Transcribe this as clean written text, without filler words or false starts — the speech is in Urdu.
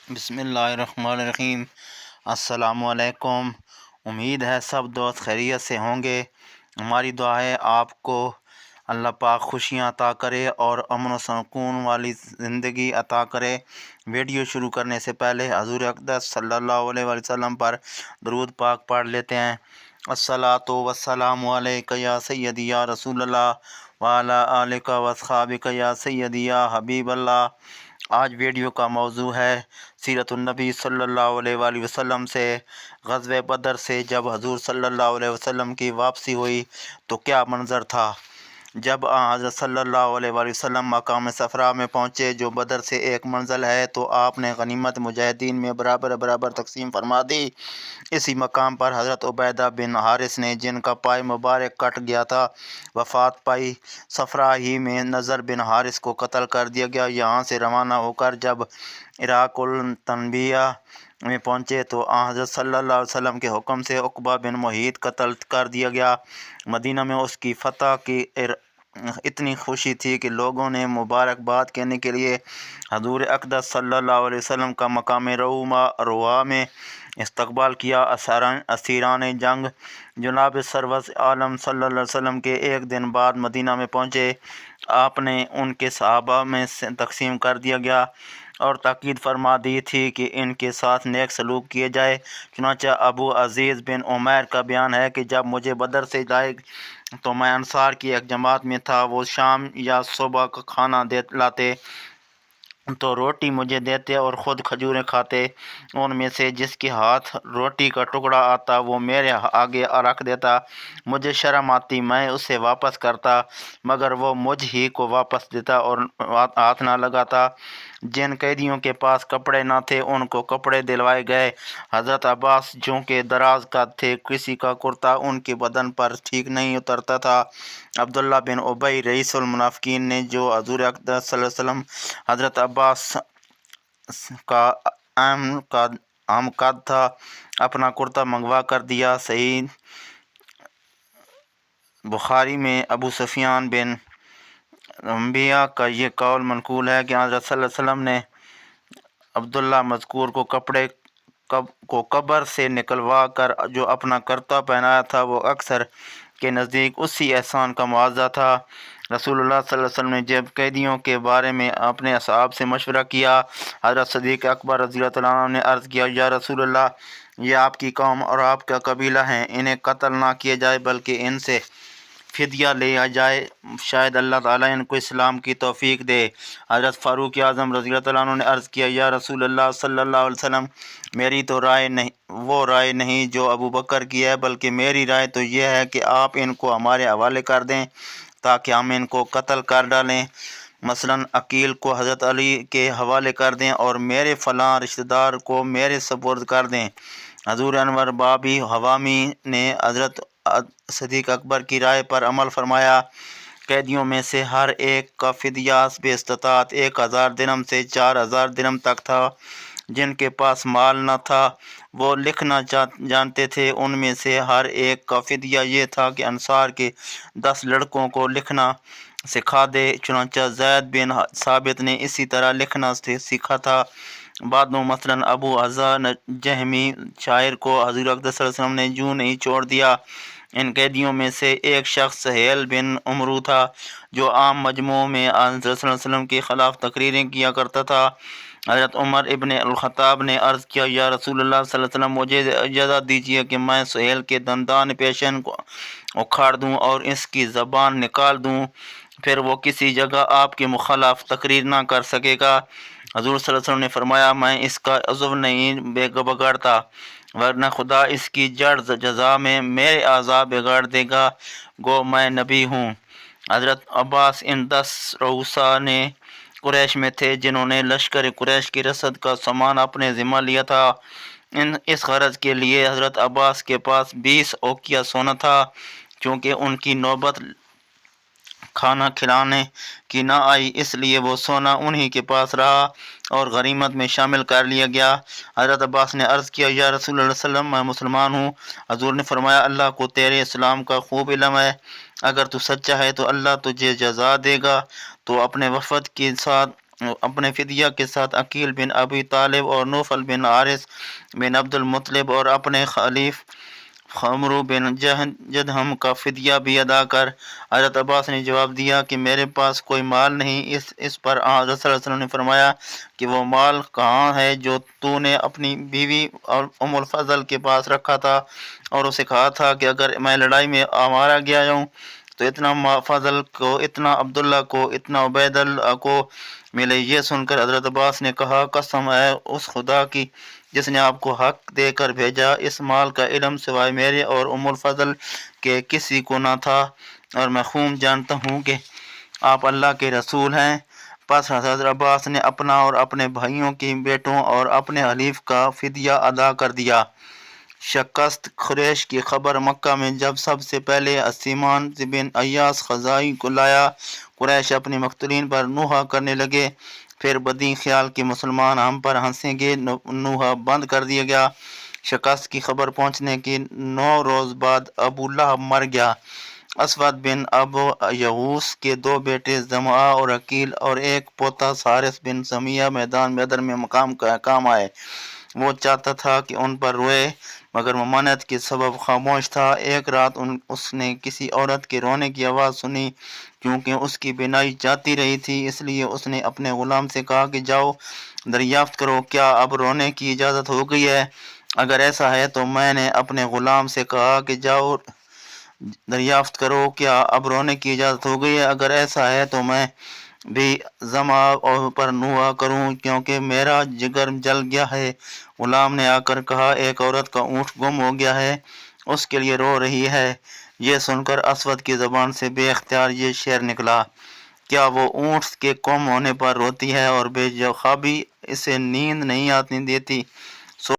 بسم اللہ الرحمن الرحیم۔ السلام علیکم۔ امید ہے سب دوست خیریت سے ہوں گے۔ ہماری دعا ہے آپ کو اللہ پاک خوشیاں عطا کرے اور امن و سکون والی زندگی عطا کرے۔ ویڈیو شروع کرنے سے پہلے حضور اقدس صلی اللہ علیہ وسلم پر درود پاک پڑھ لیتے ہیں۔ الصلاۃ والسلام علیک یا سیدی یا رسول اللہ وعلی آلک واصحابک یا سیدی یا حبیب اللہ۔ آج ویڈیو کا موضوع ہے سیرت النبی صلی اللہ علیہ وآلہ وسلم سے غزوہ بدر سے جب حضور صلی اللہ علیہ وسلم کی واپسی ہوئی تو کیا منظر تھا۔ جب حضرت صلی اللہ علیہ وآلہ وسلم مقام صفرا میں پہنچے جو بدر سے ایک منزل ہے تو آپ نے غنیمت مجاہدین میں برابر برابر تقسیم فرما دی۔ اسی مقام پر حضرت عبیدہ بن حارث نے جن کا پائے مبارک کٹ گیا تھا وفات پائی۔ صفرا ہی میں نضر بن حارث کو قتل کر دیا گیا۔ یہاں سے روانہ ہو کر جب عراق التنبیہ میں پہنچے تو حضرت صلی اللہ علیہ وسلم کے حکم سے عقبہ بن محیط قتل کر دیا گیا۔ مدینہ میں اس کی فتح کی اتنی خوشی تھی کہ لوگوں نے مبارکباد کہنے کے لیے حضور اقدس صلی اللہ علیہ وسلم کا مقام روا میں استقبال کیا۔ اسیران جنگ جناب سرور عالم صلی اللہ علیہ وسلم کے ایک دن بعد مدینہ میں پہنچے۔ آپ نے ان کے صحابہ میں تقسیم کر دیا گیا اور تاکید فرما دی تھی کہ ان کے ساتھ نیک سلوک کیے جائے۔ چنانچہ ابو عزیز بن عمیر کا بیان ہے کہ جب مجھے بدر سے لائے تو میں انصار کی ایک جماعت میں تھا۔ وہ شام یا صبح کا کھانا لاتے تو روٹی مجھے دیتے اور خود کھجوریں کھاتے۔ ان میں سے جس کے ہاتھ روٹی کا ٹکڑا آتا وہ میرے آگے رکھ دیتا۔ مجھے شرم آتی، میں اسے واپس کرتا مگر وہ مجھ ہی کو واپس دیتا اور ہاتھ نہ لگاتا۔ جن قیدیوں کے پاس کپڑے نہ تھے ان کو کپڑے دلوائے گئے۔ حضرت عباس جو کہ دراز قد تھے، کسی کا کرتا ان کے بدن پر ٹھیک نہیں اترتا تھا۔ عبداللہ بن ابی رئیس المنافقین نے جو حضور اقدس صلی اللہ علیہ وسلم حضرت عباس کا اہم قد تھا اپنا کرتا منگوا کر دیا۔ صحیح بخاری میں ابو سفیان بن ربیعہ کا یہ قول منقول ہے کہ حضرت صلی اللہ علیہ وسلم نے عبداللہ مذکور کو کپڑے کو قبر سے نکلوا کر جو اپنا کرتا پہنایا تھا وہ اکثر کے نزدیک اسی احسان کا معاوضہ تھا۔ رسول اللہ صلی اللہ علیہ وسلم نے جب قیدیوں کے بارے میں اپنے اصحاب سے مشورہ کیا، حضرت صدیق اکبر رضی اللہ تعالیٰ عنہ نے عرض کیا، یا رسول اللہ، یہ آپ کی قوم اور آپ کا قبیلہ ہیں، انہیں قتل نہ کیا جائے بلکہ ان سے فدیہ لیا جائے، شاید اللہ تعالیٰ ان کو اسلام کی توفیق دے۔ حضرت فاروق اعظم رضی اللہ تعالیٰ عنہ نے عرض کیا، یا رسول اللہ صلی اللہ علیہ وسلم، میری تو رائے نہیں جو ابو بکر کی ہے، بلکہ میری رائے تو یہ ہے کہ آپ ان کو ہمارے حوالے کر دیں تاکہ ہم ان کو قتل کر ڈالیں۔ مثلاً عقیل کو حضرت علی کے حوالے کر دیں اور میرے فلاں رشتہ دار کو میرے سپرد کر دیں۔ حضور انور بابی حوامی نے حضرت صدیق اکبر کی رائے پر عمل فرمایا۔ قیدیوں میں سے ہر ایک کا فدیہ حسب استطاعت 1000 درہم سے 4000 درہم تک تھا۔ جن کے پاس مال نہ تھا وہ لکھنا جانتے تھے، ان میں سے ہر ایک کا فدیہ یہ تھا کہ انصار کے 10 لڑکوں کو لکھنا سکھا دے۔ چنانچہ زید بن ثابت نے اسی طرح لکھنا سیکھا تھا۔ بعدوں مثلاً ابو عزا جہمی شاعر کو حضور اقدس صلی اللہ علیہ وسلم نے یوں نہیں چھوڑ دیا۔ ان قیدیوں میں سے ایک شخص سہیل بن عمرو تھا جو عام مجمع میں حضرت صلی اللہ علیہ وسلم کے خلاف تقریریں کیا کرتا تھا۔ حضرت عمر ابن الخطاب نے عرض کیا، یا رسول اللہ صلی اللہ علیہ وسلم، مجھے اجازت دیجیے کہ میں سہیل کے دندان پیشن کو اکھاڑ دوں اور اس کی زبان نکال دوں، پھر وہ کسی جگہ آپ کے مخالف تقریر نہ کر سکے گا۔ حضور صلی اللہ علیہ وسلم نے فرمایا، میں اس کا عضو نہیں بگاڑتا ورنہ خدا اس کی جڑ جزا میں میرے اعضاء بگاڑ دے گا، گو میں نبی ہوں۔ حضرت عباس ان 10 رؤسا نے قریش میں تھے جنہوں نے لشکر قریش کی رسد کا سامان اپنے ذمہ لیا تھا۔ اس غرض کے لیے حضرت عباس کے پاس 20 اوقیہ سونا تھا۔ چونکہ ان کی نوبت کھانا کھلانے کی نہ آئی اس لیے وہ سونا انہی کے پاس رہا اور غنیمت میں شامل کر لیا گیا۔ حضرت عباس نے عرض کیا، یا رسول اللہ صلی اللہ علیہ وسلم، میں مسلمان ہوں۔ حضور نے فرمایا، اللہ کو تیرے اسلام کا خوب علم ہے، اگر تو سچا ہے تو اللہ تجھے جزا دے گا۔ تو اپنے وفد کے ساتھ اپنے فدیہ کے ساتھ عقیل بن ابی طالب اور نوفل بن حارث بن عبد المطلب اور اپنے خلیف خمرو بن جدہم کا فدیہ بھی ادا کر۔ حضرت عباس نے جواب دیا کہ میرے پاس کوئی مال نہیں۔ اس پر حضرت صلی اللہ علیہ وسلم نے فرمایا کہ وہ مال کہاں ہے جو تو نے اپنی بیوی ام الفضل کے پاس رکھا تھا اور اسے کہا تھا کہ اگر میں لڑائی میں مارا گیا جاؤں تو اتنا فضل کو، اتنا عبداللہ کو، اتنا عبید اللہ کو ملے۔ یہ سن کر حضرت عباس نے کہا قسم ہے اس خدا کی جس نے آپ کو حق دے کر بھیجا، اس مال کا علم سوائے میرے اور ام الفضل کے کسی کو نہ تھا، اور میں خوب جانتا ہوں کہ آپ اللہ کے رسول ہیں۔ پس حضرت عباس نے اپنا اور اپنے بھائیوں کی بیٹوں اور اپنے حلیف کا فدیہ ادا کر دیا۔ شکست قریش کی خبر مکہ میں جب سب سے پہلے سیمان بن ایاس خزاعی کو لایا، قریش اپنے مقتولین پر نوحہ کرنے لگے۔ پھر بدی خیال کہ مسلمان ہم پر ہنسیں گے، نوحہ بند کر دیا گیا۔ شکست کی خبر پہنچنے کے 9 روز بعد ابو لہب مر گیا۔ اسود بن ابو یغوث کے 2 بیٹے زمعہ اور عقیل اور ایک پوتا حارث بن سمیہ میدان بدر میں کام آئے۔ وہ چاہتا تھا کہ ان پر روئے مگر ممانعت کے سبب خاموش تھا۔ ایک رات اس نے کسی عورت کے رونے کی آواز سنی، کیونکہ اس کی بینائی جاتی رہی تھی، اس لیے اس نے اپنے غلام سے کہا کہ جاؤ دریافت کرو کیا اب رونے کی اجازت ہو گئی ہے۔ اگر ایسا ہے تو میں نے اپنے غلام سے کہا کہ جاؤ دریافت کرو کیا اب رونے کی اجازت ہو گئی ہے، اگر ایسا ہے تو میں بھی زمعہ پر نوحہ کروں کیونکہ میرا جگر جل گیا ہے۔ غلام نے آ کر کہا ایک عورت کا اونٹ گم ہو گیا ہے، اس کے لیے رو رہی ہے۔ یہ سن کر اسود کی زبان سے بے اختیار یہ شعر نکلا، کیا وہ اونٹ کے گم ہونے پر روتی ہے اور بے خوابی اسے نیند نہیں آنے دیتی؟